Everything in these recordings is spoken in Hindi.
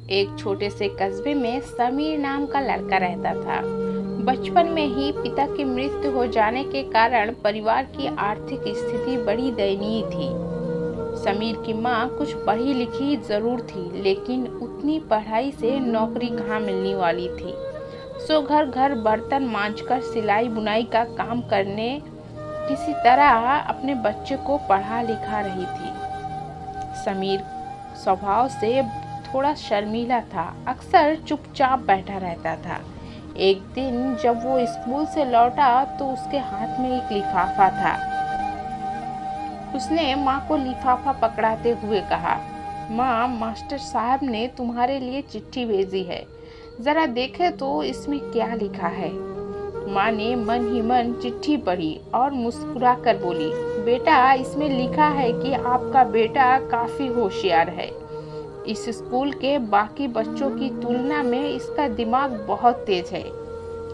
एक छोटे से कस्बे में समीर नाम का लड़का रहता था। बचपन में ही पिता की मृत्यु हो जाने के कारण परिवार की आर्थिक स्थिति बड़ी दयनीय थी। समीर की माँ कुछ पढ़ी लिखी जरूर थी, लेकिन उतनी पढ़ाई से नौकरी कहाँ मिलने वाली थी। सो घर घर बर्तन मांजकर सिलाई बुनाई का काम करने किसी तरह अपने बच्चे को पढ़ा लिखा रही थी। समीर स्वभाव से थोड़ा शर्मीला था, अक्सर चुपचाप बैठा रहता था। एक दिन जब वो स्कूल से लौटा तो उसके हाथ में एक लिफाफा था। उसने माँ को लिफाफा पकड़ाते हुए कहा, माँ, मास्टर साहब ने तुम्हारे लिए चिट्ठी भेजी है, जरा देखे तो इसमें क्या लिखा है। माँ ने मन ही मन चिट्ठी पढ़ी और मुस्कुरा कर बोली, बेटा, इसमें लिखा है कि आपका बेटा काफी होशियार है। इस स्कूल के बाकी बच्चों की तुलना में इसका दिमाग बहुत तेज है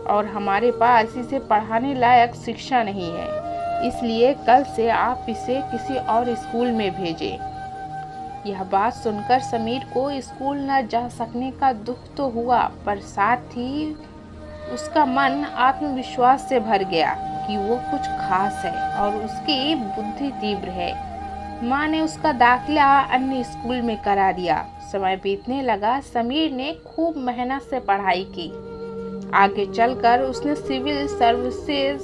और हमारे पास इसे पढ़ाने लायक शिक्षा नहीं है, इसलिए कल से आप इसे किसी और स्कूल में भेजें। यह बात सुनकर समीर को स्कूल न जा सकने का दुख तो हुआ, पर साथ ही उसका मन आत्मविश्वास से भर गया कि वो कुछ खास है और उसकी बुद्धि तीव्र है। माँ ने उसका दाखिला अन्य स्कूल में करा दिया। समय बीतने लगा, समीर ने खूब मेहनत से पढ़ाई की। आगे चलकर उसने सिविल सर्विसेज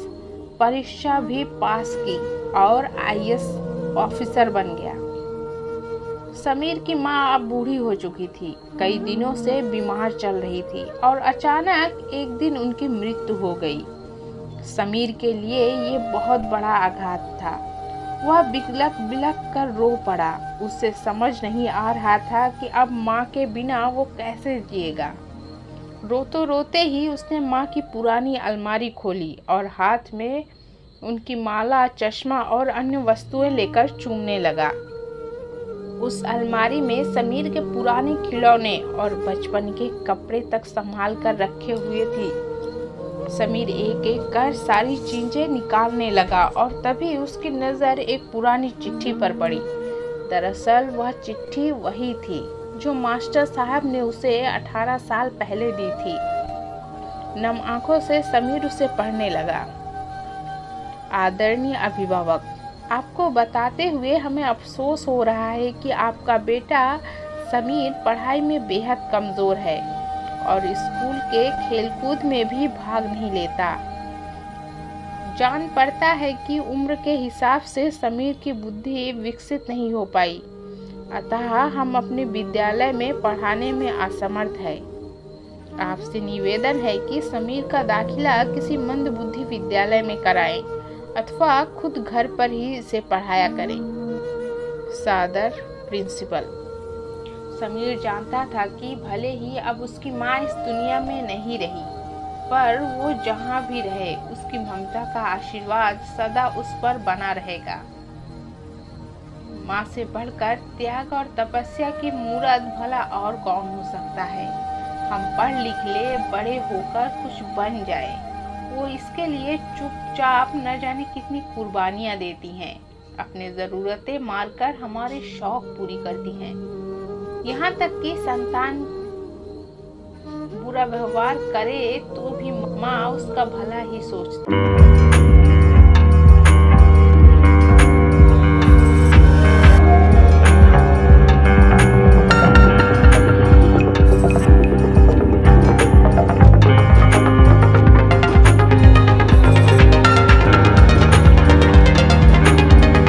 परीक्षा भी पास की और आईएएस ऑफिसर बन गया। समीर की माँ अब बूढ़ी हो चुकी थी, कई दिनों से बीमार चल रही थी और अचानक एक दिन उनकी मृत्यु हो गई। समीर के लिए ये बहुत बड़ा आघात था। वह बिलख बिलख कर रो पड़ा। उसे समझ नहीं आ रहा था कि अब माँ के बिना वो कैसे जिएगा। रोते रोते ही उसने माँ की पुरानी अलमारी खोली और हाथ में उनकी माला, चश्मा और अन्य वस्तुएं लेकर चूमने लगा। उस अलमारी में समीर के पुराने खिलौने और बचपन के कपड़े तक संभाल कर रखे हुए थे। समीर एक एक कर सारी चीजें निकालने लगा और तभी उसकी नजर एक पुरानी चिट्ठी पर पड़ी। दरअसल वह चिट्ठी वही थी जो मास्टर साहब ने उसे 18 साल पहले दी थी। नम आंखों से समीर उसे पढ़ने लगा। आदरणीय अभिभावक, आपको बताते हुए हमें अफसोस हो रहा है कि आपका बेटा समीर पढ़ाई में बेहद कमजोर है और स्कूल के खेलकूद में भी भाग नहीं लेता। जान पड़ता है कि उम्र के हिसाब से समीर की बुद्धि विकसित नहीं हो पाई, अतः हम अपने विद्यालय में पढ़ाने में असमर्थ है। आपसे निवेदन है कि समीर का दाखिला किसी मंदबुद्धि विद्यालय में कराएं अथवा खुद घर पर ही इसे पढ़ाया करें। सादर, प्रिंसिपल। समीर जानता था कि भले ही अब उसकी माँ इस दुनिया में नहीं रही, पर वो जहाँ भी रहे उसकी ममता का आशीर्वाद सदा उस पर बना रहेगा। माँ से बढ़कर त्याग और तपस्या की मूरत भला और कौन हो सकता है। हम पढ़ लिख ले, बड़े होकर कुछ बन जाए, वो इसके लिए चुपचाप न जाने कितनी कुर्बानियाँ देती हैं, अपने ज़रूरतें मारकर हमारे शौक पूरी करती हैं। यहाँ तक कि संतान बुरा व्यवहार करे तो भी माँ उसका भला ही सोचती है।